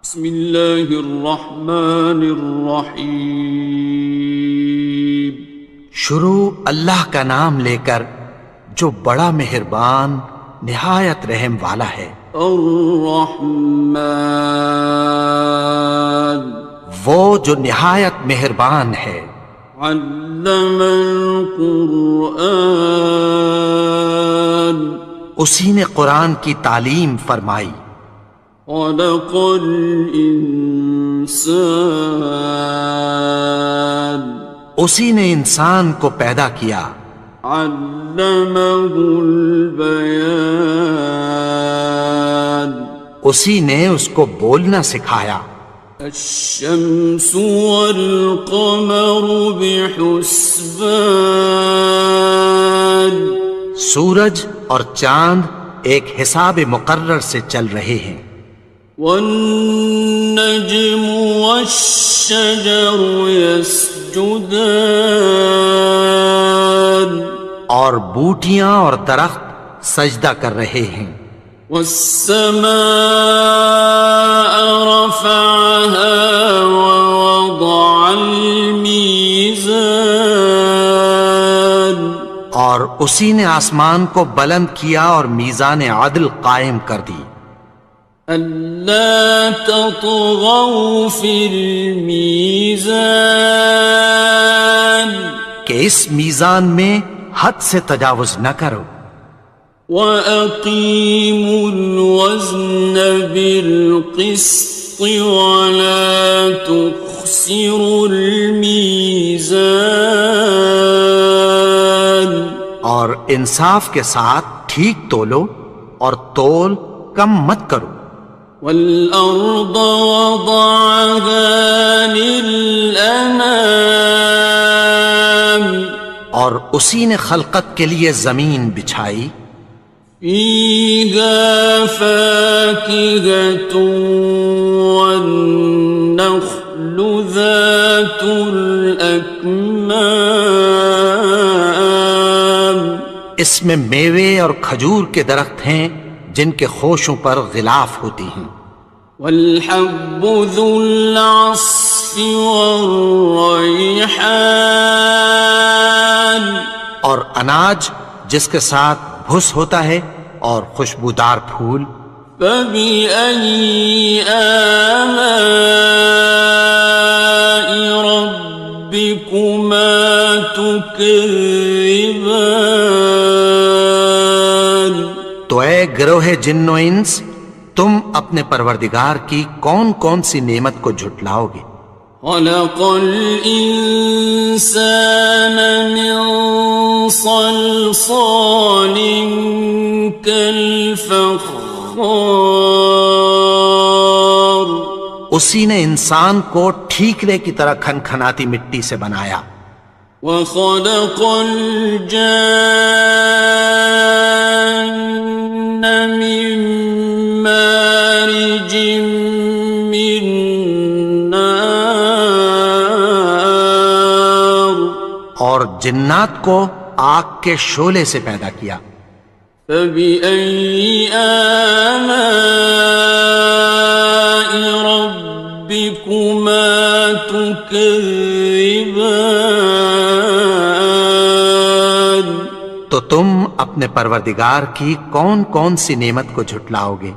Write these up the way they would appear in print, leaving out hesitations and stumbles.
بسم اللہ الرحمن الرحیم۔ شروع اللہ کا نام لے کر جو بڑا مہربان نہایت رحم والا ہے۔ الرحمن، وہ جو نہایت مہربان ہے۔ علم القرآن، اسی نے قرآن کی تعلیم فرمائی۔ خلق الانسان، اسی نے انسان کو پیدا کیا۔ علمہ البیان، اسی نے اس کو بولنا سکھایا۔ الشمس والقمر بحسبان، سورج اور چاند ایک حساب مقرر سے چل رہے ہیں۔ والنجم والشجر يسجدان، اور بوٹیاں اور درخت سجدہ کر رہے ہیں۔ والسماء رفعها ووضع الميزان، اور اسی نے آسمان کو بلند کیا اور میزان عدل قائم کر دی۔ ألا تطغوا في الميزان، کہ اس میزان میں حد سے تجاوز نہ کرو۔ وَأَقِيمُوا الْوَزْنَ بِالْقِسْطِ وَلَا تُخْسِرُوا الْمِيزَانَ، اور انصاف کے ساتھ ٹھیک تولو اور تول کم مت کرو۔ وَالْأَرْضَ وَضَعَهَا لِلْأَنَامِ، اور اسی نے خلقت کے لیے زمین بچھائی۔ فِيهَا فَاكِهَةٌ وَالنَّخْلُ ذَاتُ الْأَكْمَامِ، اس میں میوے اور کھجور کے درخت ہیں جن کے خوشوں پر غلاف ہوتی ہیں۔ وَالْحَبُّ ذُو الْعَصْفِ وَالرَّيْحَانِ، اور اناج جس کے ساتھ بھس ہوتا ہے اور خوشبودار پھول۔ فَبِأَيِّ آلَاءِ رَبِّكُمَا تُكَذِّبَانِ، تو اے گروہ جن و انس، تم اپنے پروردگار کی کون کون سی نعمت کو جھٹلاؤ گے؟ خَلَقَ الْإِنسَانَ مِنْ صَلْصَالٍ كَالْفَخَّارِ، اسی نے انسان کو ٹھیکرے کی طرح کھنکھناتی مٹی سے بنایا۔ وَخَلَقَ الْجَانَّ مِن مَّارِجٍ مِّن نَّارٍ، اور جنات کو آگ کے شعلے سے پیدا کیا۔ فَبِأَيِّ آلَاءِ رَبِّكُمَا تُكَذِّبَانِ، تو تم اپنے پروردگار کی کون کون سی نعمت کو جھٹلاؤ گے؟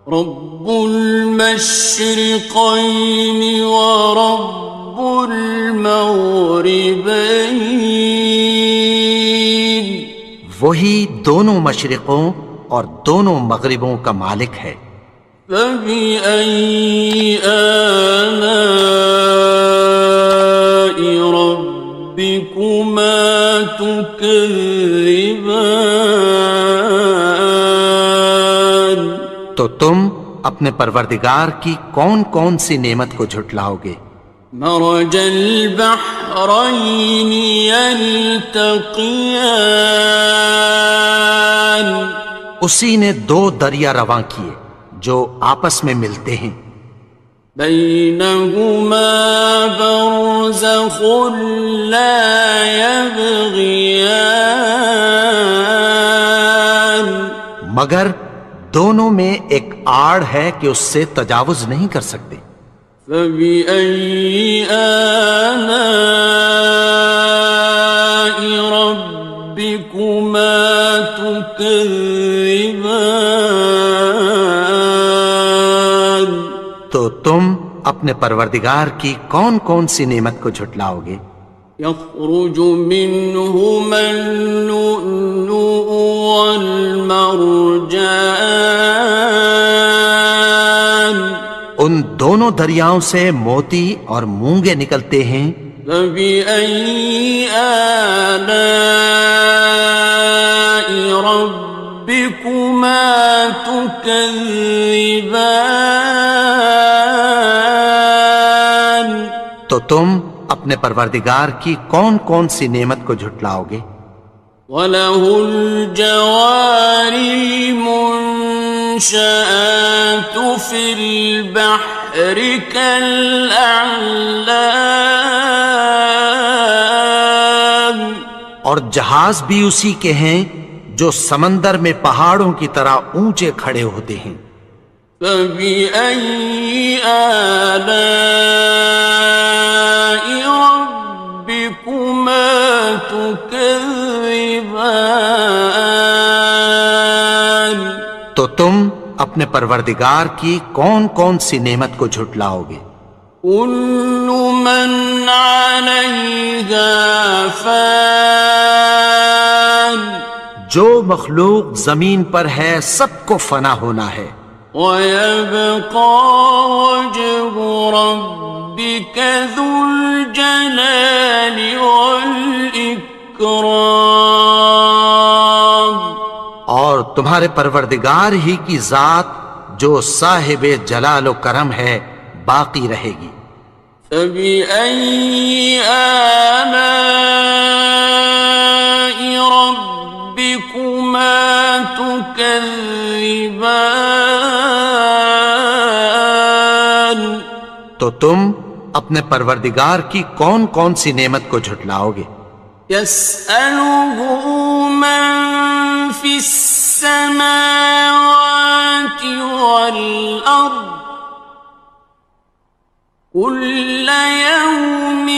رب المشرقين ورب المغربين، وہی دونوں مشرقوں اور دونوں مغربوں کا مالک ہے۔ فَبِأَيِّ آلَاءِ رَبِّكُمَا تُكَذِّبَانِ، تو تم اپنے پروردگار کی کون کون سی نعمت کو جھٹلاؤ گے؟ مرج البحرين يلتقيان، اسی نے دو دریا رواں کیے جو آپس میں ملتے ہیں۔ بينهما برزخ لا يبغيان، مگر دونوں میں ایک آڑ ہے کہ اس سے تجاوز نہیں کر سکتے. فبأي آلاء ربكما تكذبان. تو تم اپنے پروردگار کی کون کون سی نعمت کو جھٹلاؤ گے؟ يخرج منهما اللؤلؤ والمرجان. ان دونوں دریاؤں سے موتی اور مونگے نکلتے ہیں. فبأي آلاء ربكما تكذبان. تو تم اپنے پروردگار کی کون کون سی نعمت کو جھٹلاؤ گے؟ وَلَهُ الْجَوَارِ الْمُنشَآتُ فِي الْبَحْرِ كَالْأَعْلَامِ. اور جہاز بھی اسی کے ہیں جو سمندر میں پہاڑوں کی طرح اونچے کھڑے ہوتے ہیں. فَبِأَيِّ آلَاءِ رَبِّكُمَا تُكَذِّبَانِ. تو تم اپنے پروردگار کی کون کون سی نعمت کو جھٹلاؤ گے؟ كُلُّ مَنْ عَلَيْهَا فَانٍ. جو مخلوق زمین پر ہے سب کو فنا ہونا ہے. وَيَبْقَى وَجْهُ رَبِّكَ ذُو الْجَلَالِ وَالْإِكْرَامِ. اور تمہارے پروردگار ہی کی ذات جو صاحب جلال و کرم ہے باقی رہے گی. فَبِأَيِّ آلَاءِ رَبِّكُمَا تُكَذِّبَانِ. تو تم اپنے پروردگار کی کون کون سی نعمت کو جھٹلاؤ گے؟ يَسْأَلُهُ مَن فِي السَّمَاوَاتِ وَالْأَرْضِ كُلَّ يَوْمٍ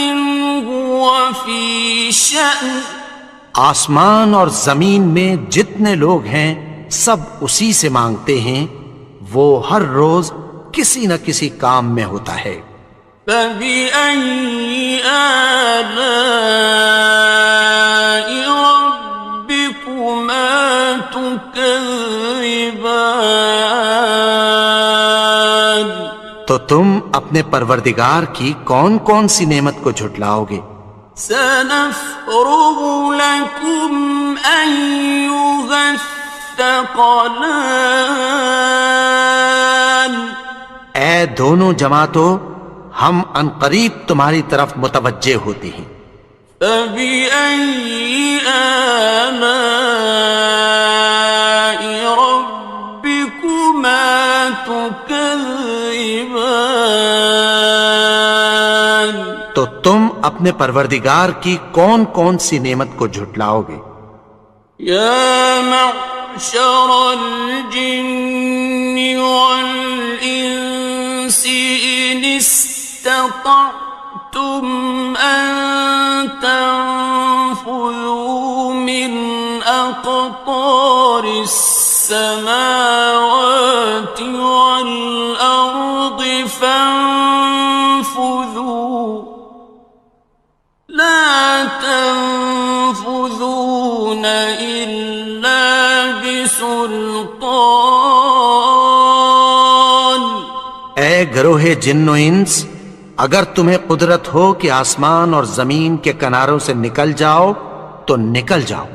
هُوَ فِي شَأْنٍ. آسمان اور زمین میں جتنے لوگ ہیں سب اسی سے مانگتے ہیں، وہ ہر روز کسی نہ کسی کام میں ہوتا ہے. فَبِأَيِّ آلَاءِ رَبِّكُمَا تُكَذِّبَانِ. تو تم اپنے پروردگار کی کون کون سی نعمت کو جھٹلاؤ گے؟ سَنَفْرُغُ لَكُمْ أَيُّهَ الثَّقَلَانِ. اے دونوں جماعتوں، ہم عنقریب تمہاری طرف متوجہ ہوتے ہیں. فَبِأَيِّ آلَاءِ رَبِّكُمَا تُكَذِّبَانِ. تو تم اپنے پروردگار کی کون کون سی نعمت کو جھٹلاؤ گے؟ يَا مَعْشَرَ الْجِنِّ وَالْإِنسِ إِنِ اسْتَطَعْتُمْ أَن تَنفُذُوا مِنْ أَقْطَارِ السَّمَاوَاتِ وَالْأَرْضِ فَانفُذُوا لَا تَنفُذُونَ إِلَّا بِسُلْطَانٍ. اے گروہ جن و انس، اگر تمہیں قدرت ہو کہ آسمان اور زمین کے کناروں سے نکل جاؤ تو نکل جاؤ،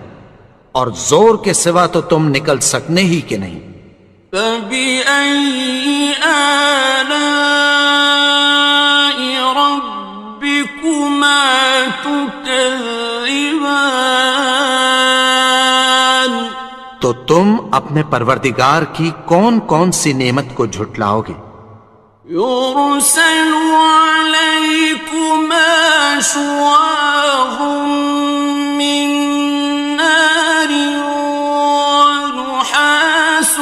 اور زور کے سوا تو تم نکل سکنے ہی کہ نہیں. فَبِأَيِّ آلَاءِ رَبِّكُمَا تُكَذِّبَانِ. تو تم اپنے پروردگار کی کون کون سی نعمت کو جھٹلاؤ گے؟ يُرْسَلُ عَلَيْكُمَا شُوَاظٌ مِّن نَّارٍ وَنُحَاسٌ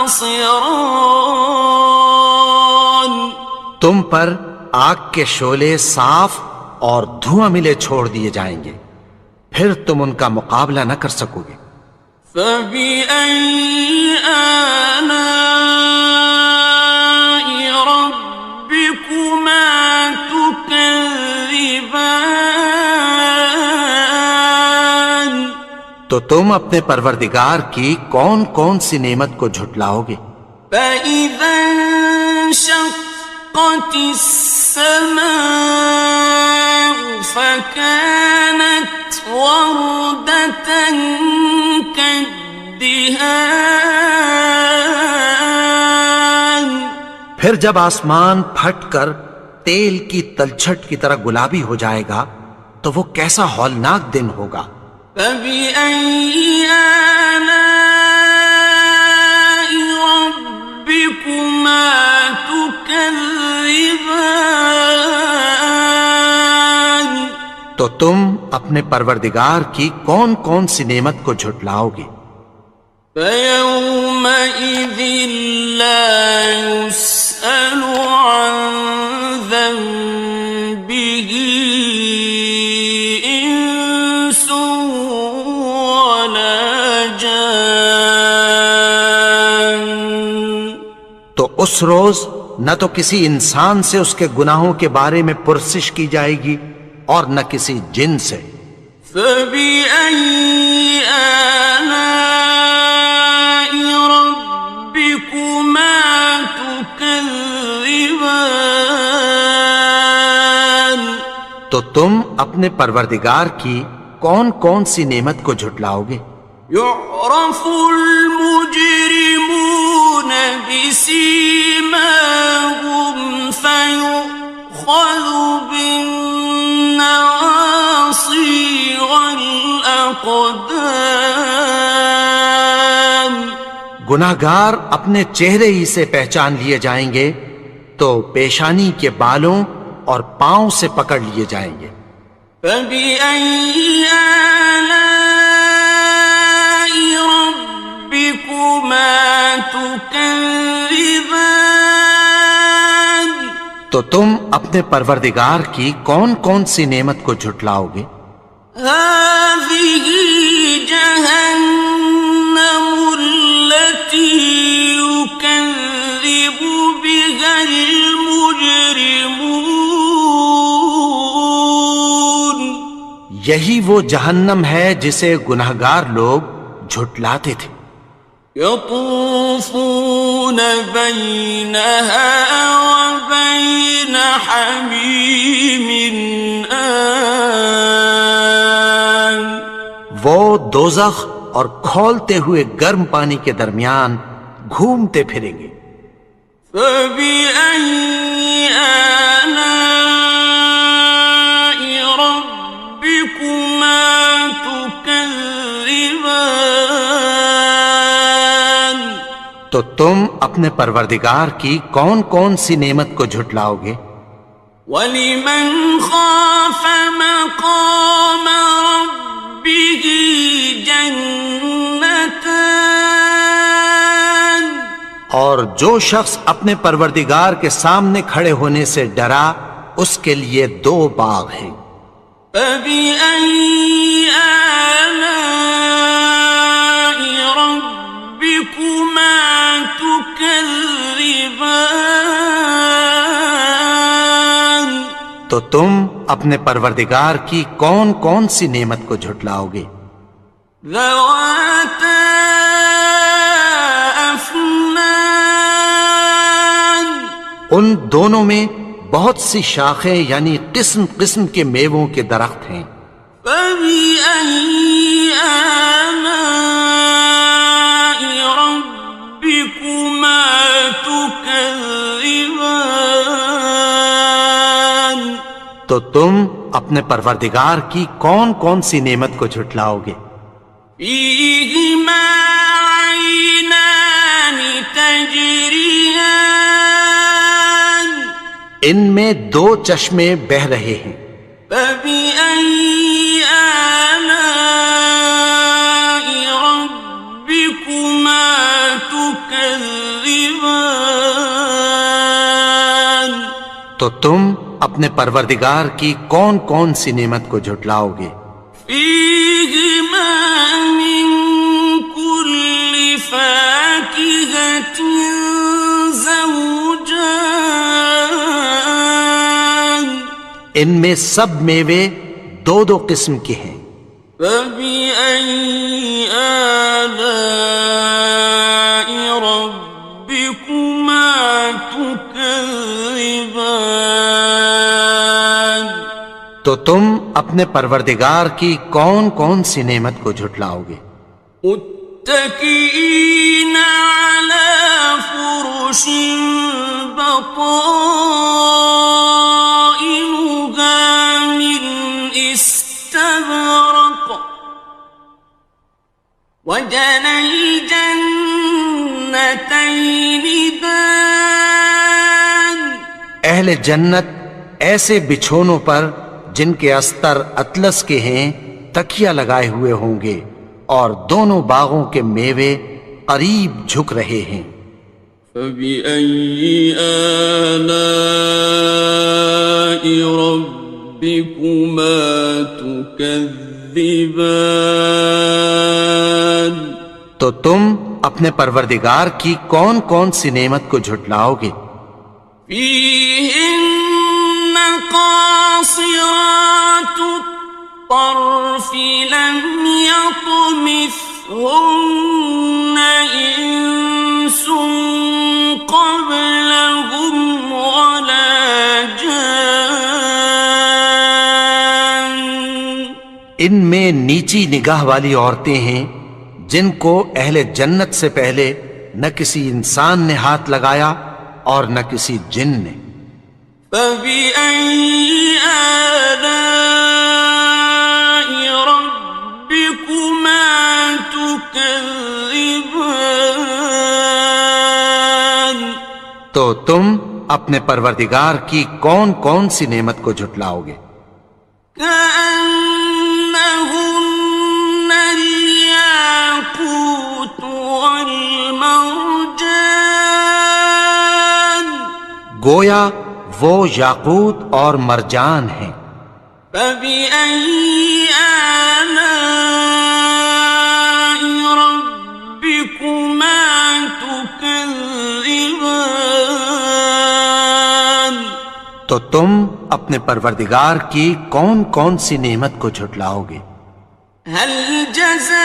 خاصران. تم پر آگ کے شعلے صاف اور دھواں ملے چھوڑ دیے جائیں گے، پھر تم ان کا مقابلہ نہ کر سکو گے۔ فبأي آلاء ربكما تكذبان. تو تم اپنے پروردگار کی کون کون سی نعمت کو جھٹلاؤ گے؟ فإذا انشقت السماء فكانت وردة كالدهان. پھر جب آسمان پھٹ کر تیل کی تلچھٹ کی طرح گلابی ہو جائے گا تو وہ کیسا ہولناک دن ہوگا۔ فبأي آلاء ربكما تكذبان. تو تم اپنے پروردگار کی کون کون سی نعمت کو جھٹلاؤ گے؟ فيومئذ لا يسأل عن ذنبه إنس ولا جان. تو اس روز نہ تو کسی انسان سے اس کے گناہوں کے بارے میں پرسش کی جائے گی اور نہ کسی جن سے۔ فبأي آلاء ربكما تكذبان. تو تم اپنے پروردگار کی کون کون سی نعمت کو جھٹلاؤ گے؟ يعرف المجرمون بسيماهم فيؤخذ بالنواصي والأقدام. گناہگار اپنے چہرے ہی سے پہچان لیے جائیں گے تو پیشانی کے بالوں اور پاؤں سے پکڑ لیے جائیں گے۔ فبأي آلاء ربكما تكذبان. تو تم اپنے پروردگار کی کون کون سی نعمت کو جھٹلاؤ گے؟ هذه جهنم التي يكذب بها المجرمون. یہی وہ جہنم ہے جسے گناہگار لوگ جھٹلاتے تھے۔ يطوفون بينها وبين حميم آن. وہ دوزخ اور کھولتے ہوئے گرم پانی کے درمیان گھومتے پھریں گے۔ فبأي آلاء ربكما تكذبان. تو تم اپنے پروردگار کی کون کون سی نعمت کو جھٹلاؤ گے؟ وَلِمَنْ خَافَ مَقَامَ رَبِّهِ جَنَّتَانِ. اور جو شخص اپنے پروردگار کے سامنے کھڑے ہونے سے ڈرا اس کے لیے 2 باغ ہیں۔ فَبِأَيِّ آلَاءِ رَبِّكُمَا تُكَذِّبَانِ. تو تم اپنے پروردگار کی کون کون سی نعمت کو جھٹلاؤ گے؟ ذَوَاتَا أَفْنَانٍ. ان دونوں میں بہت سی شاخیں یعنی قسم قسم کے میووں کے درخت ہیں۔ فَبِأَيِّ آلَاءِ رَبِّكُمَا تُكَذِّبَانِ. تو تم اپنے پروردگار کی کون کون سی نعمت کو جھٹلاؤ گے؟ فِيهِمَا عَيْنَانِ تَجْرِيَانِ. ان میں 2 چشمے بہہ رہے ہیں۔ فَبِأَيِّ آلَاءِ رَبِّكُمَا تُكَذِّبَانِ. تكذبان تو تم اپنے پروردگار کی کون کون سی نعمت کو جھٹلاؤ گے؟ فيهما من كل فاكهة زوجان ان میں سب میوے دو دو قسم کے ہیں۔ فبأي آلاء ربكما تكذبان تو تم اپنے پروردگار کی کون کون سی نعمت کو جھٹلاؤ گے؟ متكئين على فرش بطائنها من استبرق وجنى الجنتين دان اہل جنت ایسے بچھونوں پر جن کے استر اطلس کے ہیں تکیہ لگائے ہوئے ہوں گے، اور دونوں باغوں کے میوے قریب جھک رہے ہیں۔ فبأي آلاء ربكما تكذبان تو تم اپنے پروردگار کی کون کون سی نعمت کو جھٹلاؤ گے؟ فيهن قاصرات الطرف لم يطمثهن إنس قبلهم ولا جان ان میں نیچی نگاہ والی عورتیں ہیں جن کو اہل جنت سے پہلے نہ کسی انسان نے ہاتھ لگایا اور نہ کسی جن نے۔ فبأي آلاء ربكما تكذبان تو تم اپنے پروردگار کی کون کون سی نعمت کو جھٹلاؤ گے؟ كأنهن الياقوت والمرجان گویا وہ یاقوت اور مرجان ہیں۔ فبأي آلاء ربكما تكذبان تو تم اپنے پروردگار کی کون کون سی نعمت کو جھٹلاؤ گے؟ هل جزاء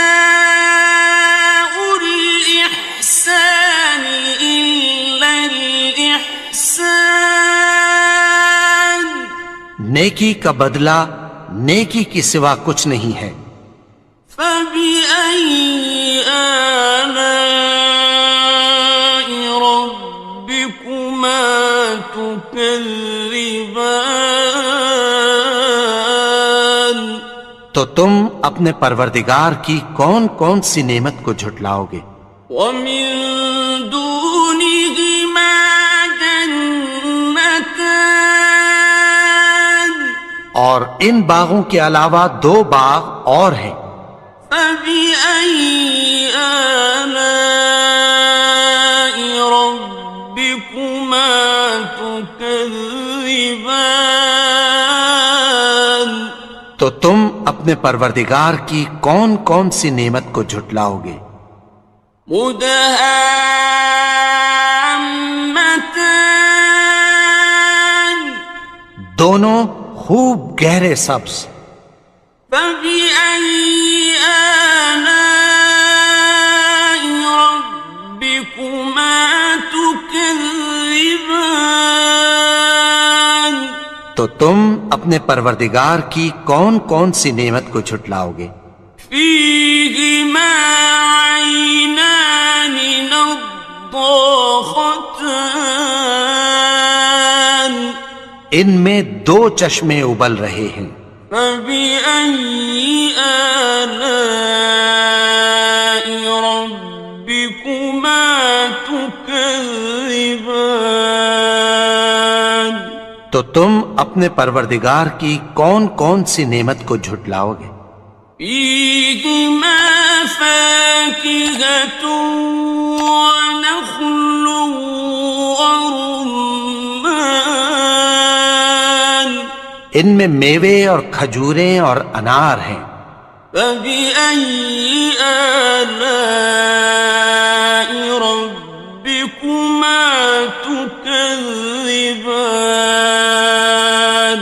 الإحسان إلا الإحسان نیکی کا بدلہ نیکی کی سوا کچھ نہیں ہے۔ فبأي آلاء ربكما تكذبان تو تم اپنے پروردگار کی کون کون سی نعمت کو جھٹلاؤ گے؟ ومن دونهما جنتان اور ان باغوں کے علاوہ دو باغ اور ہیں۔ فبأي آلاء ربكما تكذبان تو تم اپنے پروردگار کی کون کون سی نعمت کو جھٹلاؤ گے؟ مدهامتان دونوں خوب گہرے سبز۔ فبأي آلاء ربكما تكذبان تو تم اپنے پروردگار کی کون کون سی نعمت کو جھٹلاؤ گے؟ فيهما عينان نضاختان ان میں دو چشمے ابل رہے ہیں۔ فبأي آلاء ربكما تكذبان تو تم اپنے پروردگار کی کون کون سی نعمت کو جھٹلاؤ گے؟ فيهما فاكهة ونخل ورمان ان میں میوے اور کھجوریں اور انار ہیں. فبأي آلاء ربكما تكذبان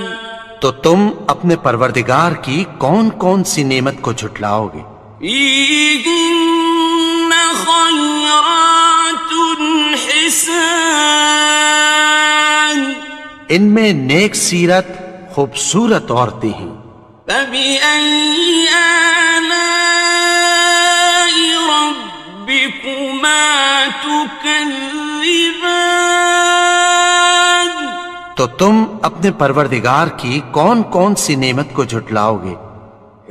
تو تم اپنے پروردگار کی کون کون سی نعمت کو جھٹلاؤ گے؟ فيهن خيرات حسان ان میں نیک سیرت خوبصورت عورتیں ہیں. فبأي آلاء ربكما تكذبان تو تم اپنے پروردگار کی کون کون سی نعمت کو جھٹلاؤ گے؟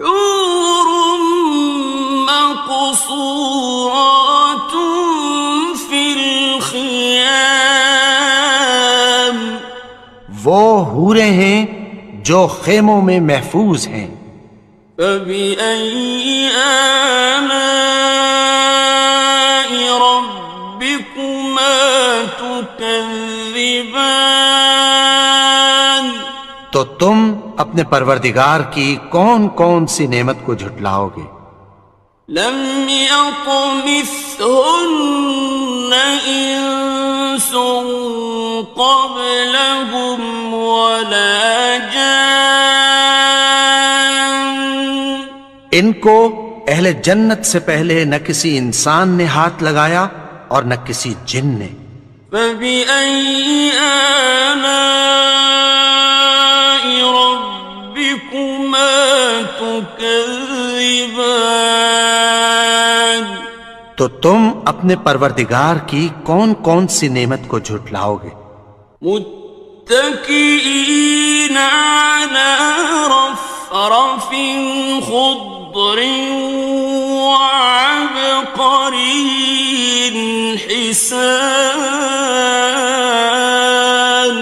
حور مقصورات في الخيام وہ حوریں ہیں جو خیموں میں محفوظ ہیں. فبأي آلاء ربكما تكذبان تو تم اپنے پروردگار کی کون کون سی نعمت کو جھٹلاؤ گے؟ لم يطمثهن إنس قبلهم ولا جان ان کو اہل جنت سے پہلے نہ کسی انسان نے ہاتھ لگایا اور نہ کسی جن نے. فبأي آلاء ربكما تكذبان تو تم اپنے پروردگار کی کون کون سی نعمت کو جھٹلاؤ گے؟ متكئين على رفرف خضر وعبقري حسان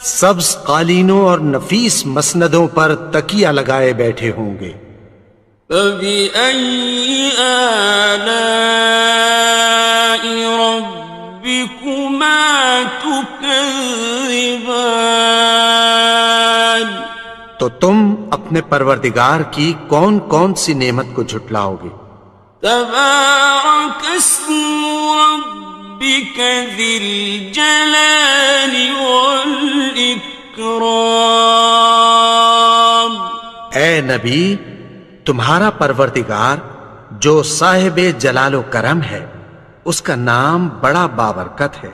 سبز قالینوں اور نفیس مسندوں پر تکیہ لگائے بیٹھے ہوں گے. فبأي آلاء ربكما تكذبان تو تم اپنے پروردگار کی کون کون سی نعمت کو جھٹلاؤ گے؟ تبارك اسم ربك ذي الجلال والإكرام اے نبی، تمہارا پروردگار جو صاحب جلال و کرم ہے اس کا نام بڑا بابرکت ہے.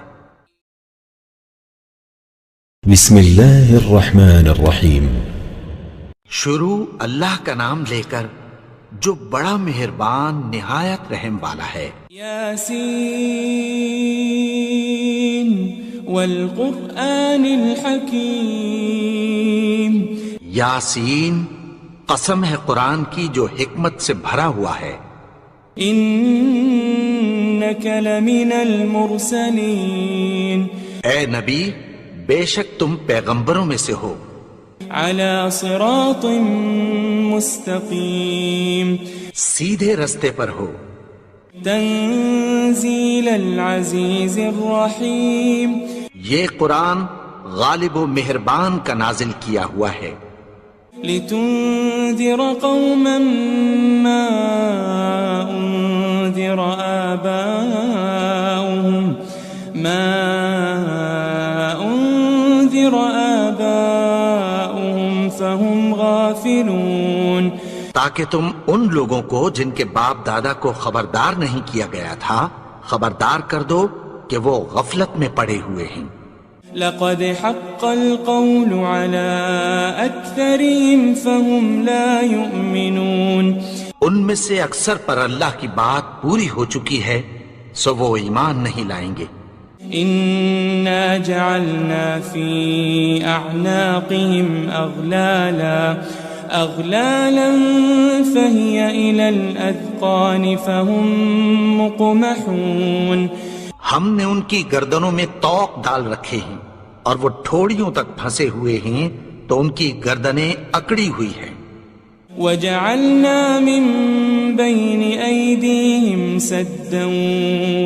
بسم اللہ الرحمن الرحیم. شروع اللہ کا نام لے کر جو بڑا مہربان نہایت رحم والا ہے. یاسین والقرآن الحکیم. یاسین، قسم ہے قرآن کی جو حکمت سے بھرا ہوا ہے. انک لمن المرسلین. اے نبی، بے شک تم پیغمبروں میں سے ہو. علی صراط مستقیم. سیدھے رستے پر ہو. تنزیل العزیز الرحیم. یہ قرآن غالب و مہربان کا نازل کیا ہوا ہے. لتنذر قوما ما انذر آباؤهم فهم غافلون. تاکہ تم ان لوگوں کو جن کے باپ دادا کو خبردار نہیں کیا گیا تھا خبردار کر دو کہ وہ غفلت میں پڑے ہوئے ہیں. لقد حق القول على أكثرهم فهم لا يؤمنون. ان میں سے اکثر پر اللہ کی بات پوری ہو چکی ہے سو وہ ایمان نہیں لائیں گے. إنا جعلنا في أعناقهم أغلالا فهي إلى الأذقان فهم مقمحون. ہم نے ان کی گردنوں میں طوق ڈال رکھے ہیں اور وہ ٹھوڑیوں تک پھنسے ہوئے ہیں تو ان کی گردنیں اکڑی ہوئی ہیں. وجعلنا من بين أيديهم سدا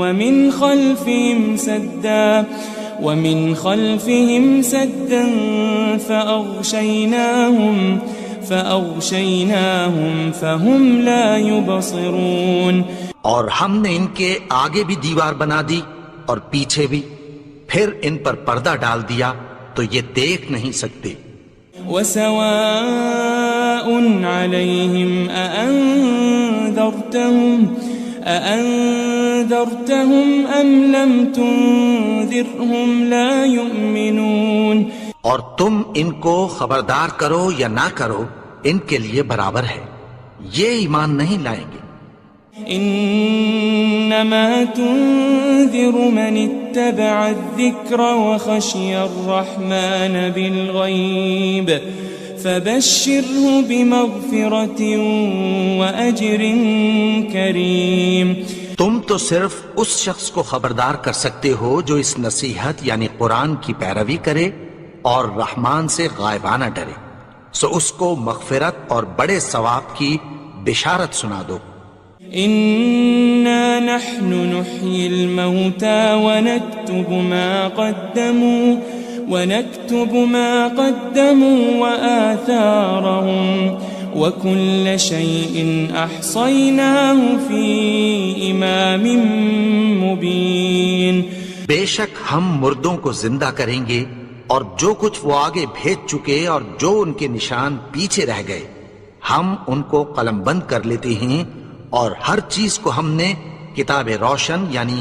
ومن خلفهم سدا فأغشيناهم فهم لا يبصرون. اور ہم نے ان کے آگے بھی دیوار بنا دی اور پیچھے بھی، پھر ان پر پردہ ڈال دیا تو یہ دیکھ نہیں سکتے. وسواء عليهم أأنذرتهم أم لم تنذرهم لا يؤمنون. اور تم ان کو خبردار کرو یا نہ کرو ان کے لیے برابر ہے، یہ ایمان نہیں لائیں گے. إنما تنذر من اتبع الذكر وخشي الرحمن بالغيب فبشره بمغفرة وأجر كريم. تم تو صرف اس شخص کو خبردار کر سکتے ہو جو اس نصیحت یعنی قرآن کی پیروی کرے اور رحمان سے غائبانہ ڈرے، سو اس کو مغفرت اور بڑے ثواب کی بشارت سنا دو. إنا نحن نحيي الموتى ونكتب ما قدموا وآثارهم وكل شيء أحصيناه في إمام مبين. بے شک ہم مردوں کو زندہ کریں گے اور جو کچھ وہ آگے بھیج چکے اور جو ان کے نشان پیچھے رہ گئے ہم ان کو قلم بند کر لیتے ہیں، اور ہر چیز کو ہم نے کتاب روشن یعنی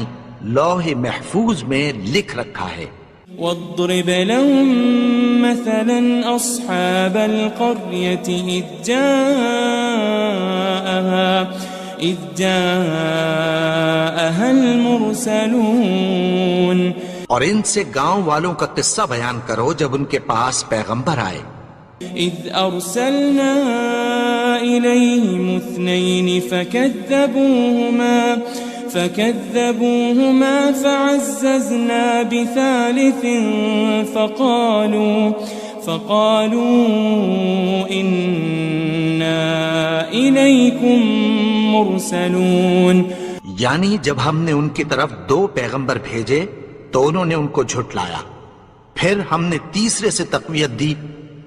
لوح محفوظ میں لکھ رکھا ہے. واضرب لهم مثلا أصحاب القرية إذ جاءها المرسلون. اور ان سے گاؤں والوں کا قصہ بیان کرو جب ان کے پاس پیغمبر آئے. إذ أرسلنا إليهم 2 فكذبوهما فعززنا بثالث فقالوا إنا إليكم مرسلون. یعنی جب ہم نے ان کی طرف 2 پیغمبر بھیجے تو انہوں نے ان کو جھٹلایا، پھر ہم نے تیسرے سے تقویت دی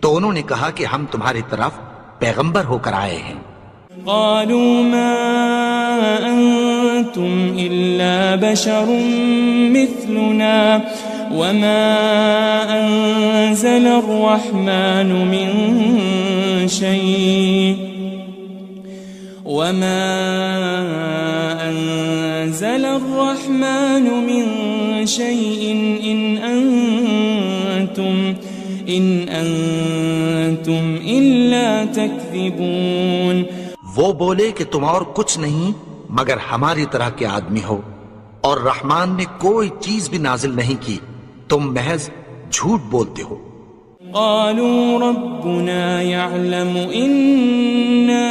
تو انہوں نے کہا کہ ہم تمہاری طرف پیغمبر ہو کر آئے ہیں. قالوا ما أنتم إلا بشر مثلنا وما أنزل الرحمن من شيء إن أنتم إلا تكذبون. وہ بولے کہ تم اور کچھ نہیں مگر ہماری طرح کے آدمی ہو، اور رحمان نے کوئی چیز بھی نازل نہیں کی، تم محض جھوٹ بولتے ہو. قالوا ربنا يعلم إنا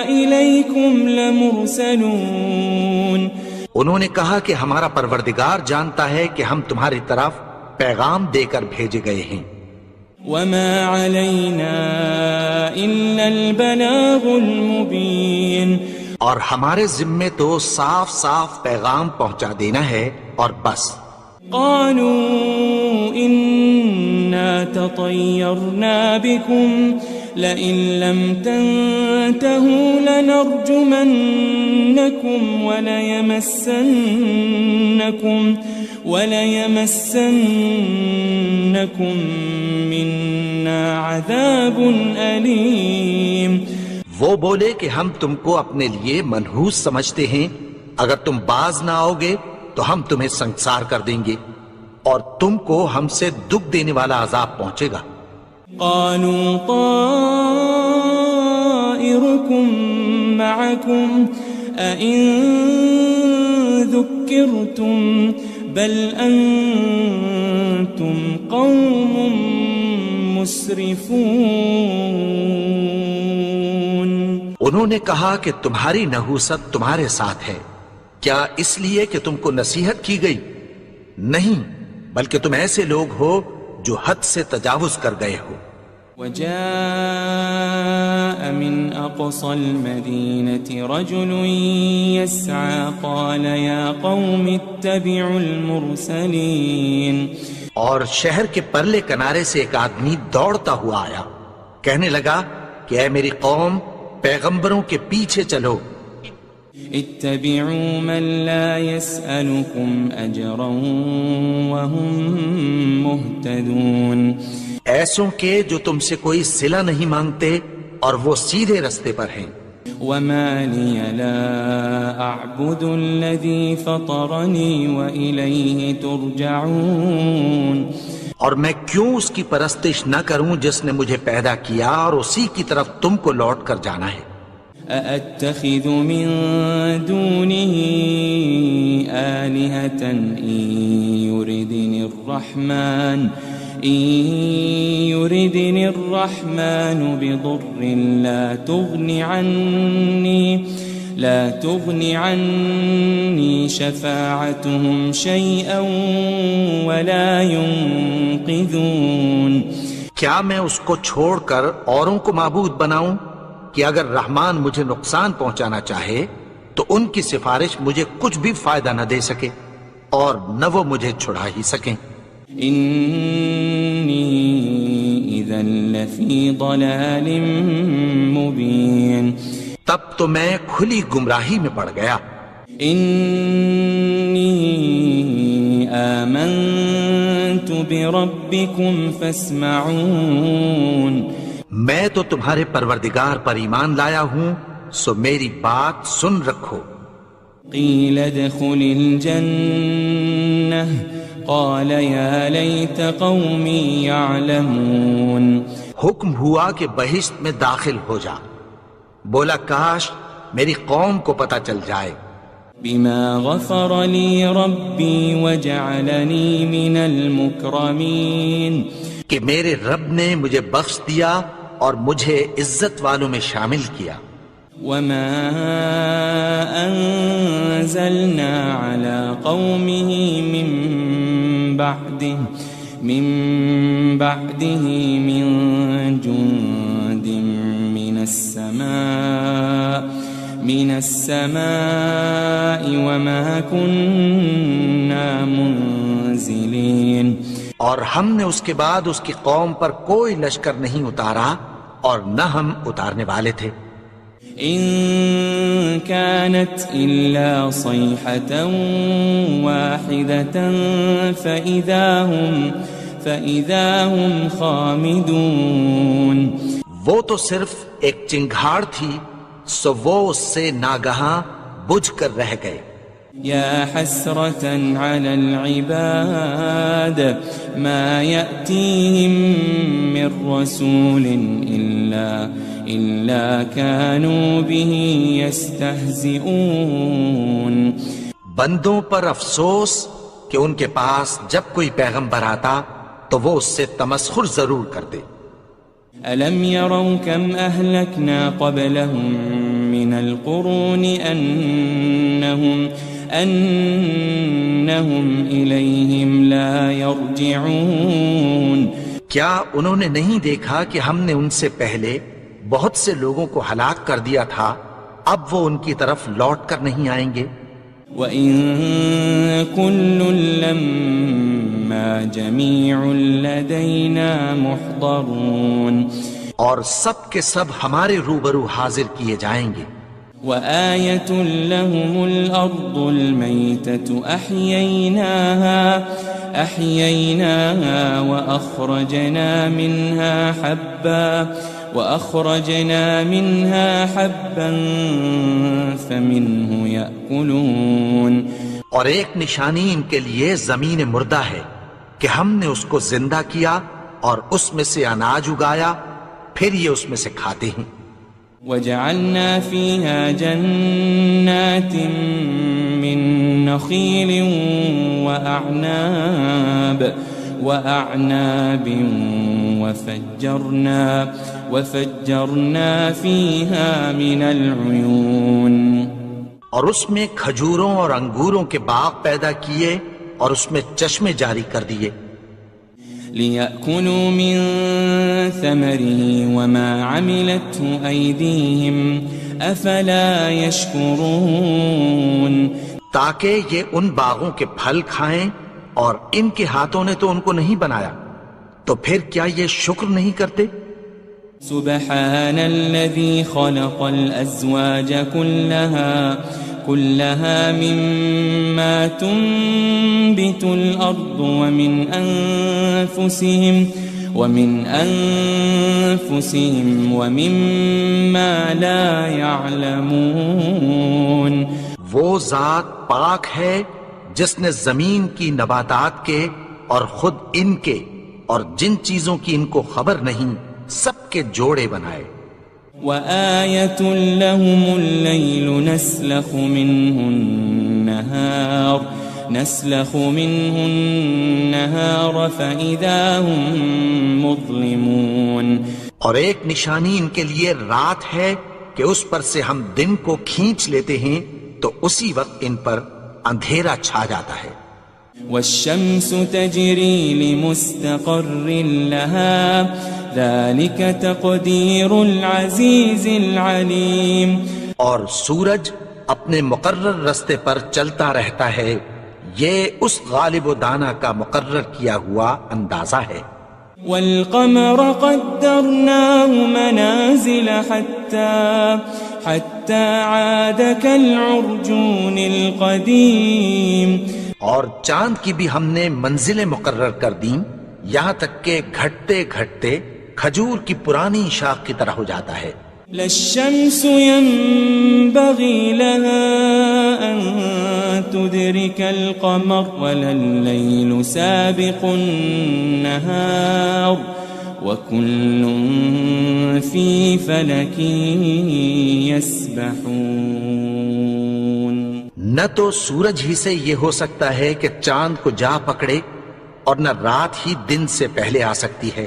إليكم لمرسلون. انہوں نے کہا کہ ہمارا پروردگار جانتا ہے کہ ہم تمہاری طرف پیغام دے کر بھیجے گئے ہیں. وما علينا إلا البلاغ المبين. اور ہمارے ذمے تو صاف صاف پیغام پہنچا دینا ہے اور بس. قالوا إنا تطيرنا بكم لئن لم تنتهوا لنرجمنكم وليمسنكم منا عذاب أليم. وہ بولے کہ ہم تم کو اپنے لیے منحوس سمجھتے ہیں، اگر تم باز نہ آؤ گے تو ہم تمہیں سنسار کر دیں گے اور تم کو ہم سے دکھ دینے والا عذاب پہنچے گا. قالوا طائركم معكم أئن ذكرتم بل أنتم قوم مسرفون. انہوں نے کہا کہ تمہاری نحوست تمہارے ساتھ ہے، کیا اس لیے کہ تم کو نصیحت کی گئی؟ نہیں، بلکہ تم ایسے لوگ ہو جو حد سے تجاوز کر گئے ہو. وجاء من أقصى المدينة رجل يسعى قال يا قوم اتبعوا المرسلين. اور شہر کے پرلے کنارے سے ایک آدمی دوڑتا ہوا آیا، کہنے لگا کہ اے میری قوم، پیغمبروں کے پیچھے چلو. اتبعوا من لا يسألكم أجرا وهم مهتدون. ایسوں کے جو تم سے کوئی صلہ نہیں مانگتے اور وہ سیدھے رستے پر ہیں. وما لي لا أعبد الذي فطرني وإليه ترجعون. اور میں کیوں اس کی پرستش نہ کروں جس نے مجھے پیدا کیا اور اسی کی طرف تم کو لوٹ کر جانا ہے. أأتخذ من دونه آلهة إن يردني الرحمن بضر لا تغن عني شفاعتهم شيئا ولا ينقذون. کیا میں اس کو چھوڑ کر اوروں کو معبود بناؤں کہ اگر رحمان مجھے نقصان پہنچانا چاہے تو ان کی سفارش مجھے کچھ بھی فائدہ نہ دے سکے اور نہ وہ مجھے چھڑا ہی سکیں. إني إذا لفي ضلال مبين. تب تو میں کھلی گمراہی میں پڑ گیا. إني آمنت بربكم فاسمعون. میں تو تمہارے پروردگار پر ایمان لایا ہوں، سو میری بات سن رکھو. قيل ادخل الجنة قال يا ليت قومي يعلمون. حکم ہوا کہ بہشت میں داخل ہو جا. بولا کاش میری قوم کو پتہ چل جائے. بما غفر لي ربي وجعلني من المكرمين. کہ میرے رب نے مجھے بخش دیا اور مجھے عزت والوں میں شامل کیا. وما أنزلنا على قومه من بعده من جند من السماء وما كنا منزلين. اور ہم نے اس کے بعد اس کی قوم پر کوئی لشکر نہیں اتارا اور نہ ہم اتارنے والے تھے. إن كانت إلا صيحة واحدة فإذا هم خامدون. وہ تو صرف ایک چنگھاڑ تھی، سو وہ اس سے ناگہاں بجھ کر رہ گئے. يا حسرة على العباد ما يأتيهم من رسول إلا كانوا به يستهزئون. بندوں پر افسوس کہ ان کے پاس جب کوئی پیغمبر آتا تو وہ اس سے تمسخر ضرور کرتے. ألم يروا كم أهلكنا قبلهم من القرون أنهم إليهم لا يرجعون. کیا انہوں نے نہیں دیکھا کہ ہم نے ان سے پہلے بہت سے لوگوں کو ہلاک کر دیا تھا، اب وہ ان کی طرف لوٹ کر نہیں آئیں گے. وَإِن كُلٌّ لَمَّا جَمِيعٌ لَدَيْنَا مُحْضَرُونَ. اور سب کے سب ہمارے روبرو حاضر کیے جائیں گے. وآية لهم الأرض الميتة أحييناها وأخرجنا منها حبا فمنه يأكلون. اور ایک نشانی ان کے لیے زمین مردہ ہے کہ ہم نے اس کو زندہ کیا اور اس میں سے اناج اگایا، پھر یہ اس میں سے کھاتے ہیں. وجعلنا فيها جنات من نخيل وأعناب وفجرنا فيها من العيون. اور اس میں کھجوروں اور انگوروں کے باغ پیدا کیے اور اس میں چشمے جاری کر دیے. لِيَأْكُلُوا مِن ثَمَرِهِ وَمَا عَمِلَتْهُ أَيْدِيهِمْ أَفَلَا يَشْكُرُونَ تاکہ یہ ان باغوں کے پھل کھائیں، اور ان کے ہاتھوں نے تو ان کو نہیں بنایا، تو پھر کیا یہ شکر نہیں کرتے؟ سبحان الذي خلق الأزواج كلها مما تنبت الأرض ومن أنفسهم ومما لا يعلمون وہ ذات پاک ہے جس نے زمین کی نباتات کے اور خود ان کے اور جن چیزوں کی ان کو خبر نہیں سب کے جوڑے بنائے۔ وَآيَةٌ لَهُمُ اللَّيْلُ نَسْلَخُ مِنْهُ النَّهَارَ فَإِذَا هُمْ مُظْلِمُونَ اور ایک نشانی ان کے لیے رات ہے کہ اس پر سے ہم دن کو کھینچ لیتے ہیں تو اسی وقت ان پر اندھیرا چھا جاتا ہے۔ وَالشَّمْسُ تَجْرِي لِمُسْتَقَرٍّ لَهَا ذَلِكَ تَقْدِيرُ الْعَزِيزِ الْعَلِيمِ اور سورج اپنے مقرر رستے پر چلتا رہتا ہے، یہ اس غالب و دانا کا مقرر کیا ہوا اندازہ ہے۔ وَالْقَمَرَ قَدَّرْنَاهُ مَنَازِلَ حَتَّى عَادَ كَالْعُرْجُونِ الْقَدِيمِ اور چاند کی بھی ہم نے منزلیں مقرر کر دیں، یہاں تک کہ گھٹتے گھٹتے کھجور کی پرانی شاخ کی طرح ہو جاتا ہے۔ لَلشَّمْسُ يَنبَغِي لَهَا أَن تُدْرِكَ الْقَمَرَ وَلَلَّيْلُ سَابِقُ النَّهَارِ وَكُلٌّ فِي فَلَكٍ يَسْبَحُونَ نہ تو سورج ہی سے یہ ہو سکتا ہے کہ چاند کو جا پکڑے، اور نہ رات ہی دن سے پہلے آ سکتی ہے،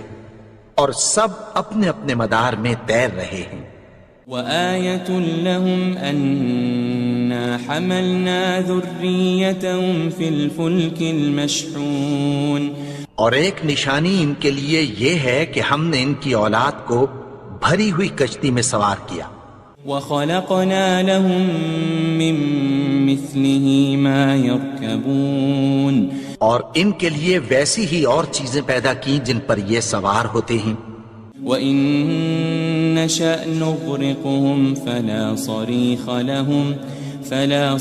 اور سب اپنے اپنے مدار میں تیر رہے ہیں۔ وَآيَةٌ لَهُمْ أَنَّا حَمَلْنَا ذُرِّيَّتَهُمْ فِي الْفُلْكِ الْمَشْحُونِ اور ایک نشانی ان کے لیے یہ ہے کہ ہم نے ان کی اولاد کو بھری ہوئی کشتی میں سوار کیا۔ وَخَلَقْنَا لَهُم مِّن مِّثْلِهِ مَا يَرْكَبُونَ اور ان کے لیے ویسی ہی اور چیزیں پیدا کی جن پر یہ سوار ہوتے ہیں۔ وَإِن نَّشَأْ نُغْرِقْهُمْ فَلَا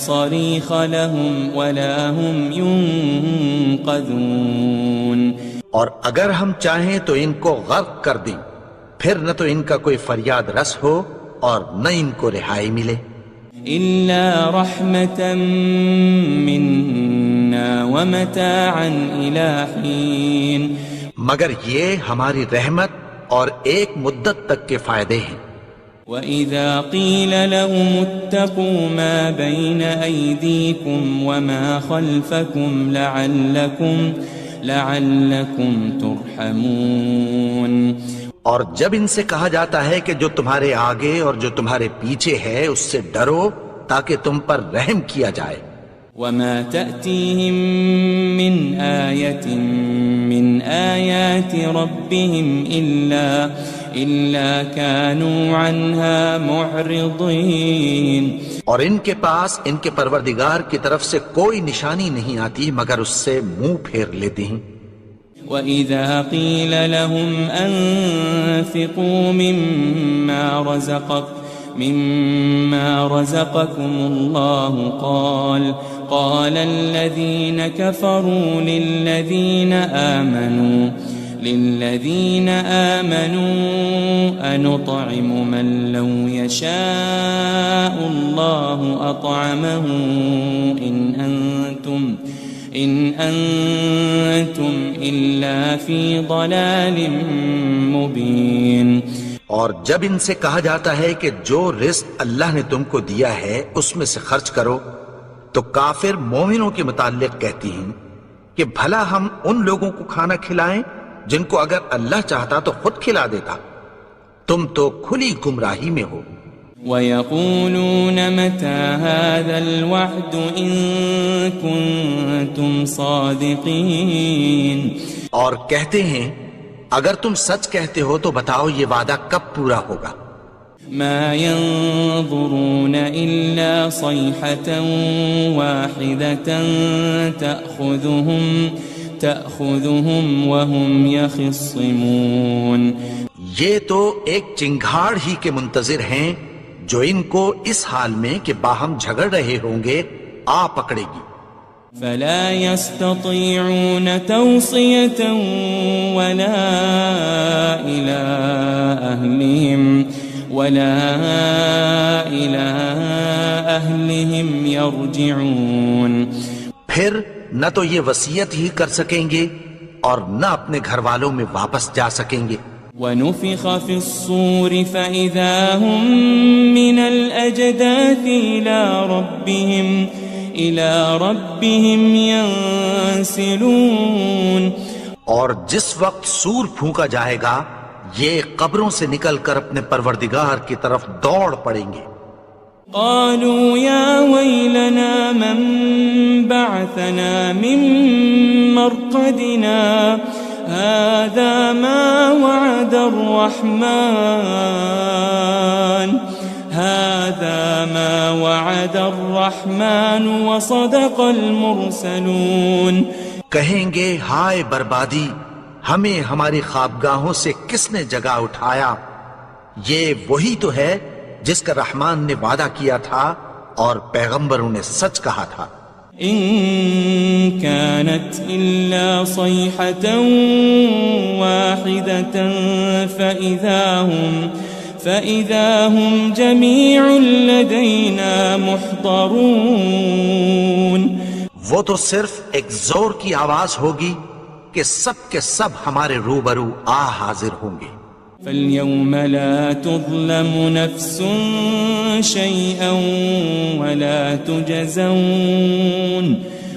صَرِيخَ لَهُمْ وَلَا هُمْ يُنقَذُونَ اور اگر ہم چاہیں تو ان کو غرق کر دیں، پھر نہ تو ان کا کوئی فریاد رس ہو اور نہ ان کو رہائی ملے۔ إِلَّا رَحْمَةً مِّنَّا وَمَتَاعًا إِلَىٰ حِينٍ مگر یہ ہماری رحمت اور ایک مدت تک کے فائدے ہیں۔ وَإِذَا قِيلَ لَهُمُ اتَّقُوا مَا بَيْنَ أَيْدِيكُمْ وَمَا خَلْفَكُمْ لَعَلَّكُمْ تُرْحَمُونَ اور جب ان سے کہا جاتا ہے کہ جو تمہارے آگے اور جو تمہارے پیچھے ہے اس سے ڈرو تاکہ تم پر رحم کیا جائے۔ وَمَا تَأْتِيهِم مِّنْ آيَةٍ مِّنْ آيَاتِ رَبِّهِمْ إِلَّا كَانُوا عَنْهَا مُعْرِضِينَ اور ان کے پاس ان کے پروردگار کی طرف سے کوئی نشانی نہیں آتی مگر اس سے منہ پھیر لیتے ہیں۔ وَإِذَا قِيلَ لَهُمْ أَنفِقُوا مِمَّا رَزَقَكُمُ اللَّهُ قَالَ الَّذِينَ كَفَرُوا لِلَّذِينَ آمَنُوا أَنُطْعِمُ مَن لَّوْ يَشَاءُ اللَّهُ أَطْعَمَهُ إِنْ أَنْتُمْ إِلَّا فِي ضَلَالٍ مُبِينٍ اور جب ان سے کہا جاتا ہے کہ جو رزق اللہ نے تم کو دیا ہے اس میں سے خرچ کرو، تو کافر مومنوں کے متعلق کہتی ہیں کہ بھلا ہم ان لوگوں کو کھانا کھلائیں جن کو اگر اللہ چاہتا تو خود کھلا دیتا، تم تو کھلی گمراہی میں ہو۔ وَيَقُولُونَ مَتَى هَذَا الْوَعْدُ إِن كُنتُمْ صَادِقِينَ اور کہتے ہیں اگر تم سچ کہتے ہو تو بتاؤ یہ وعدہ کب پورا ہوگا؟ مَا يَنظُرُونَ إِلَّا صَيْحَةً وَاحِدَةً تَأْخُذُهُمْ وَهُمْ يَخِصِّمُونَ یہ تو ایک چنگھاڑ ہی کے منتظر ہیں جو ان کو اس حال میں کہ باہم جھگڑ رہے ہوں گے آ پکڑے گی۔ فَلَا يَسْتَطِيعُونَ تَوْصِيَةً وَلَا إِلَىٰ أَهْلِهِمْ يَرْجِعُونَ پھر نہ تو یہ وصیت ہی کر سکیں گے اور نہ اپنے گھر والوں میں واپس جا سکیں گے۔ وَنُفِخَ فِي الصُّورِ فَإِذَا هُم مِّنَ الْأَجْدَاثِ إِلَىٰ رَبِّهِمْ يَنسِلُونَ اور جس وقت سور پھونکا جائے گا یہ قبروں سے نکل کر اپنے پروردگار کی طرف دوڑ پڑیں گے۔ قالوا يا ويلنا من بعثنا من مرقدنا هذا ما وعد الرحمن وصدق المرسلون کہیں گے ہائے بربادی، ہمیں ہماری خوابگاہوں سے کس نے جگا اٹھایا؟ یہ وہی تو ہے جس کا رحمان نے وعدہ کیا تھا اور پیغمبروں نے سچ کہا تھا۔ ان كانت الا صيحة واحدة فإذا هم جميع لدينا محضرون وہ تو صرف ایک زور کی آواز ہوگی کہ سب کے سب ہمارے روبرو آ حاضر ہوں گے۔ فَالْيَوْمَ لَا تُظْلَمُ نَفْسٌ شَيْئًا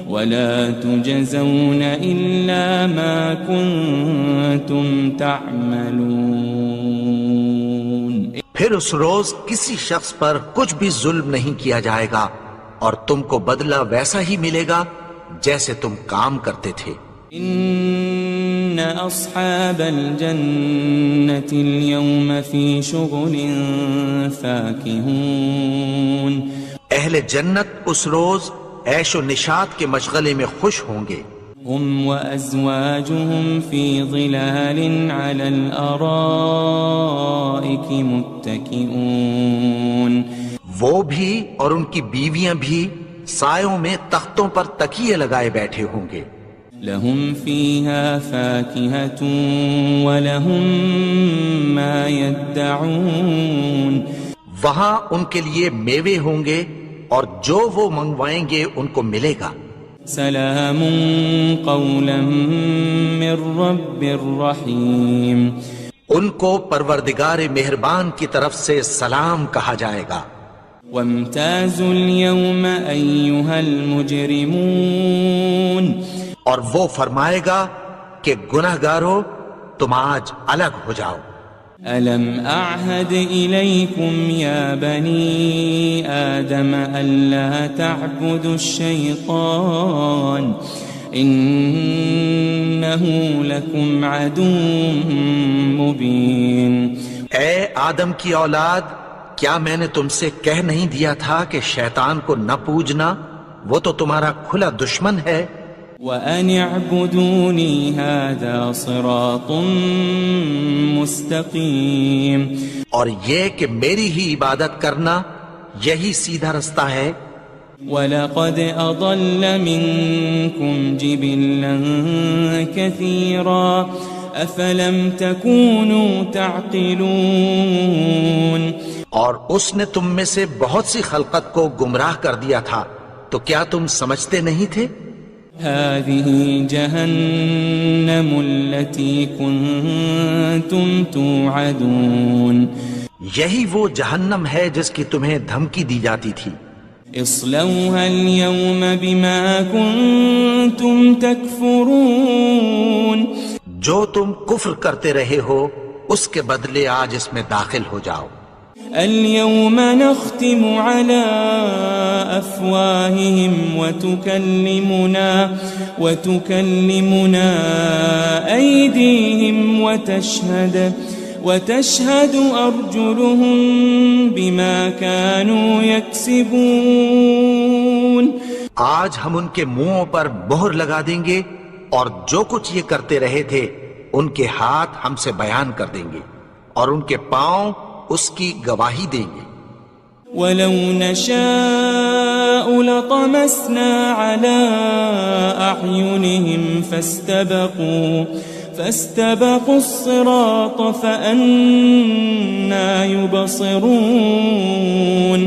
وَلَا تُجَزَوْنَ إِلَّا مَا كُنتُمْ تَعْمَلُونَ پھر اس روز کسی شخص پر کچھ بھی ظلم نہیں کیا جائے گا اور تم کو بدلہ ویسا ہی ملے گا جیسے تم کام کرتے تھے۔ ان اصحاب الجنة اليوم في شغل فاكهون اہل جنت اس روز عیش و نشاط کے مشغلے میں خوش ہوں گے۔ هم وأزواجهم في ظلال على الأرائك متكئون وہ بھی اور ان کی بیویاں بھی سایوں میں تختوں پر تکیے لگائے بیٹھے ہوں گے۔ لهم فيها فاكهة ولهم ما يدعون وہاں ان کے لیے میوے ہوں گے اور جو وہ منگوائیں گے ان کو ملے گا۔ سلام قولا من رب الرحیم ان کو پروردگار مہربان کی طرف سے سلام کہا جائے گا۔ وامتازوا اليوم أيها المجرمون اور وہ فرمائے گا کہ گناہگارو تم آج الگ ہو جاؤ۔ ألم أعهد إليكم يا بني آدم ألا تعبدوا الشيطان إنه لكم عدو مبين اے آدم کی اولاد، کیا میں نے تم سے کہہ نہیں دیا تھا کہ شیطان کو نہ پوجنا، وہ تو تمہارا کھلا دشمن ہے۔ وَأَنِ اعْبُدُونِي هَذَا صِرَاطٌ مُسْتَقِيمٌ اور یہ کہ میری ہی عبادت کرنا یہی سیدھا رستہ ہے۔ وَلَقَدْ أَضَلَّ مِنْكُمْ جِبِلًّا كَثِيرًا أَفَلَمْ تَكُونُوا تَعْقِلُونَ اور اس نے تم میں سے بہت سی خلقت کو گمراہ کر دیا تھا، تو کیا تم سمجھتے نہیں تھے؟ هذه جهنم التي كنتم توعدون یہی وہ جہنم ہے جس کی تمہیں دھمکی دی جاتی تھی۔ اصلوها اليوم بما كنتم تكفرون جو تم کفر کرتے رہے ہو اس کے بدلے آج اس میں داخل ہو جاؤ۔ اليوم نختم على أفواههم وتكلمنا أيديهم وتشهد أرجلهم بما كانوا يكسبون. آج ہم ان کے منہوں پر مہر لگا دیں گے اور جو کچھ یہ کرتے رہے تھے ان کے ہاتھ ہم سے بیان کر دیں گے اور ان کے پاؤں اس کی گواہی دیں گے. وَلَوْ نَشَاءُ لَطَمَسْنَا عَلَىٰ أَعْيُنِهِمْ فَاسْتَبَقُوا الصِّرَاطَ فَأَنَّىٰ يُبْصِرُونَ.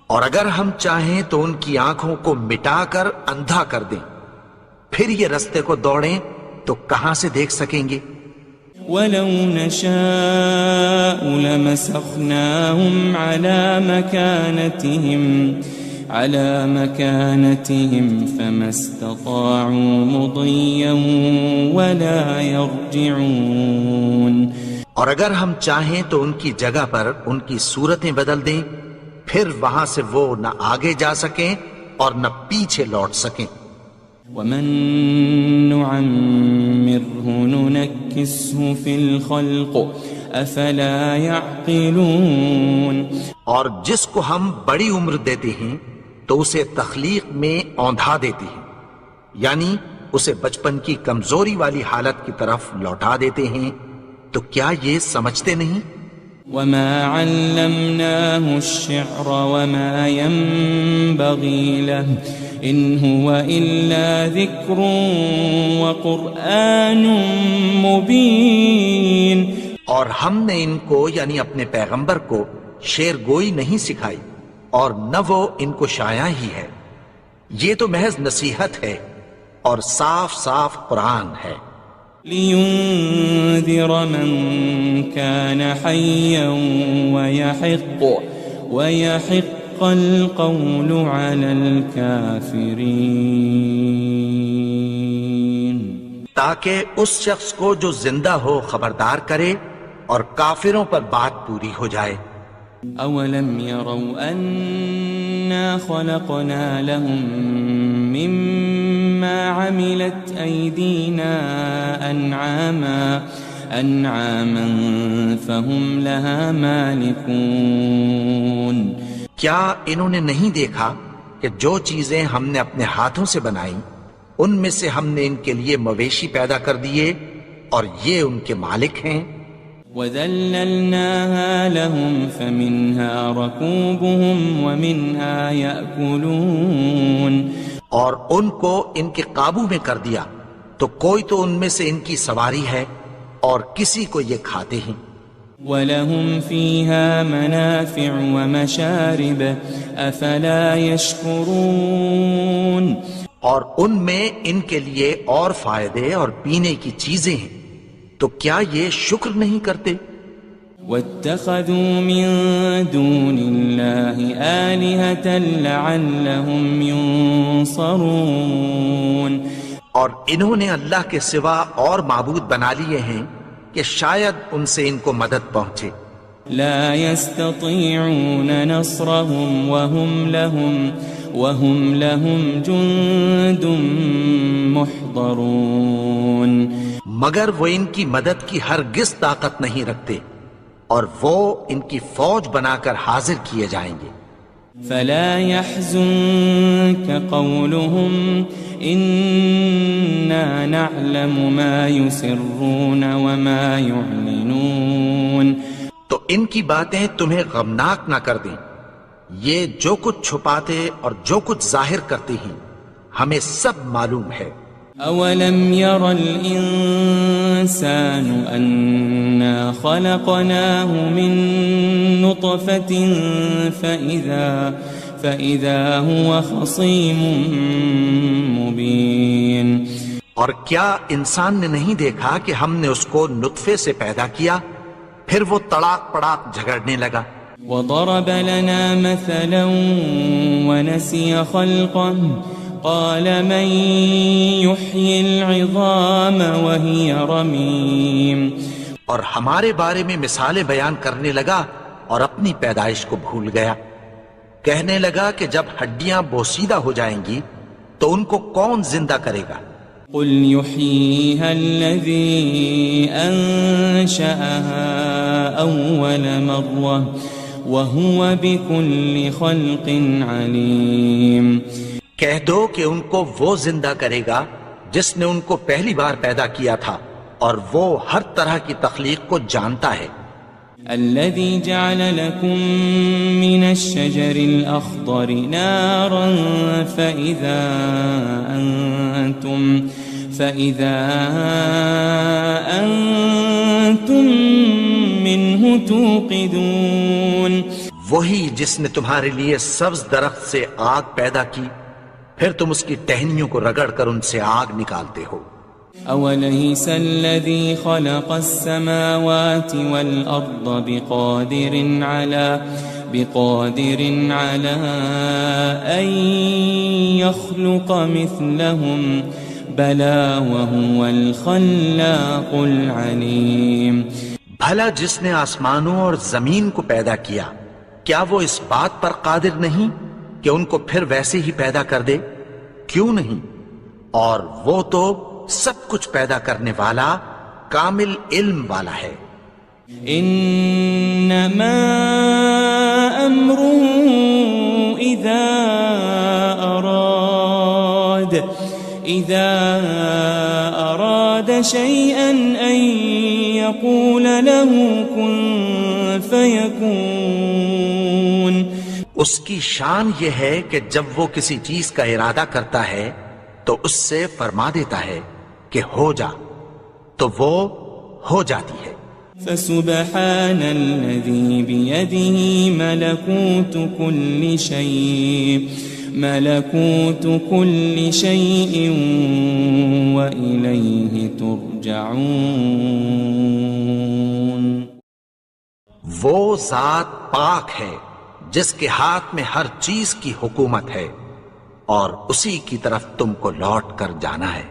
اور اگر ہم چاہیں تو ان کی آنکھوں کو مٹا کر اندھا کر دیں، پھر یہ رستے کو دوڑیں تو کہاں سے دیکھ سکیں گے. وَلَوْ نَشَاءُ لَمَسَخْنَاهُمْ عَلَى مَكَانَتِهِمْ فَمَا اسْتَطَاعُوا مُضِيًّا وَلَا يَرْجِعُونَ. اور اگر ہم چاہیں تو ان کی جگہ پر ان کی صورتیں بدل دیں، پھر وہاں سے وہ نہ آگے جا سکیں اور نہ پیچھے لوٹ سکیں. وَمَن نُعَمِّرْهُ نُنَكِّسْهُ فِي الْخَلْقِ أَفَلَا يَعْقِلُونَ. اور جس کو ہم بڑی عمر دیتے ہیں تو اسے تخلیق میں اوندھا دیتے ہیں، یعنی اسے بچپن کی کمزوری والی حالت کی طرف لوٹا دیتے ہیں. تو کیا یہ سمجھتے نہیں؟ وَمَا عَلَّمْنَاهُ الشِّعْرَ وَمَا يَنبَغِي لَهُ إِنْ هُوَ إِلَّا ذِكْرٌ وَقُرْآنٌ مُبِينٌ. اور ہم نے ان کو یعنی اپنے پیغمبر کو شعر گوئی نہیں سکھائی اور نہ وہ ان کو شایع ہی ہے، یہ تو محض نصیحت ہے اور صاف صاف قرآن ہے. لِيُنذِرَ مَن كَانَ حَيًّا وَيَحِقَّ الْقَوْلُ عَلَى الْكَافِرِينَ. تاکہ اس شخص کو جو زندہ ہو خبردار کرے اور کافروں پر بات پوری ہو جائے. أَوَلَمْ يَرَوْا أَنَّا خَلَقْنَا لَهُم مِّمَّا عَمِلَتْ أَيْدِينَا أَنْعَامًا فَهُمْ لَهَا مَالِكُونَ. کیا انہوں نے نہیں دیکھا کہ جو چیزیں ہم نے اپنے ہاتھوں سے بنائیں ان میں سے ہم نے ان کے لیے مویشی پیدا کر دیے اور یہ ان کے مالک ہیں. وَذَلَّلْنَاهَا لَهُمْ فَمِنْهَا رَكُوبُهُمْ وَمِنْهَا يَأْكُلُونَ. اور ان کو ان کے قابو میں کر دیا تو کوئی تو ان میں سے ان کی سواری ہے اور کسی کو یہ کھاتے ہیں. وَلَهُمْ فِيهَا مَنَافِعُ وَمَشَارِبُ أَفَلَا يَشْكُرُونَ. اور ان میں ان کے لیے اور فائدے اور پینے کی چیزیں ہیں، تو کیا یہ شکر نہیں کرتے؟ وَاتَّخَذُوا مِن دُونِ اللَّهِ آلِهَةً لَعَلَّهُمْ يُنصَرُونَ. اور انہوں نے اللہ کے سوا اور معبود بنا لیے ہیں کہ شاید ان سے ان کو مدد پہنچے. لا يستطيعون نصرهم وهم لهم جند محضرون. مگر وہ ان کی مدد کی ہرگز طاقت نہیں رکھتے اور وہ ان کی فوج بنا کر حاضر کیے جائیں گے. فلا يحزنك قولهم إنا نعلم ما يسرون وما يعلنون. تو ان کی باتیں تمہیں غمناک نہ کر دیں، یہ جو کچھ چھپاتے اور جو کچھ ظاہر کرتے ہیں ہمیں سب معلوم ہے. أولم ير الإنسان أنا خلقناه من نطفة فإذا هو خصيم مبين. اور کیا انسان نے نہیں دیکھا کہ ہم نے اس کو نطفے سے پیدا کیا پھر وہ تڑاک پڑاک جھگڑنے لگا. وضرب لنا مثلا ونسي خلقه قال من يحيي العظام وهي رميم. اور ہمارے بارے میں مثالیں بیان کرنے لگا اور اپنی پیدائش کو بھول گیا. کہنے لگا کہ جب ہڈیاں بوسیدہ ہو جائیں گی تو ان کو کون زندہ کرے گا؟ قل يحييها الذي أنشأها أول مرة وهو بكل خلق عليم. کہہ دو کہ ان کو وہ زندہ کرے گا جس نے ان کو پہلی بار پیدا کیا تھا اور وہ ہر طرح کی تخلیق کو جانتا ہے. الذي جعل لكم من الشجر الأخضر نارا فإذا أنتم منه توقدون. وہی جس نے تمہارے لیے سبز درخت سے آگ پیدا کی پھر تم اس کی ٹہنیوں کو رگڑ کر ان سے آگ نکالتے ہو. أوليس الذي خلق السماوات والأرض بقادر على أن يخلق مثلهم بلى وهو الخلاق العليم. بھلا جس نے آسمانوں اور زمین کو پیدا کیا کیا وہ اس بات پر قادر نہیں کہ ان کو پھر ویسے ہی پیدا کر دے؟ کیوں نہیں؟ اور وہ تو سب کچھ پیدا کرنے والا کامل علم والا ہے. انما امره اذا اراد شيئا ان يقول له كن فيكون. اس کی شان یہ ہے کہ جب وہ کسی چیز کا ارادہ کرتا ہے تو اس سے فرما دیتا ہے کہ ہو جا تو وہ ہو جاتی ہے. فسبحان الذي بيده ملكوت كل شيء وإليه ترجعون. وہ ذات پاک ہے جس کے ہاتھ میں ہر چیز کی حکومت ہے اور اسی کی طرف تم کو لوٹ کر جانا ہے.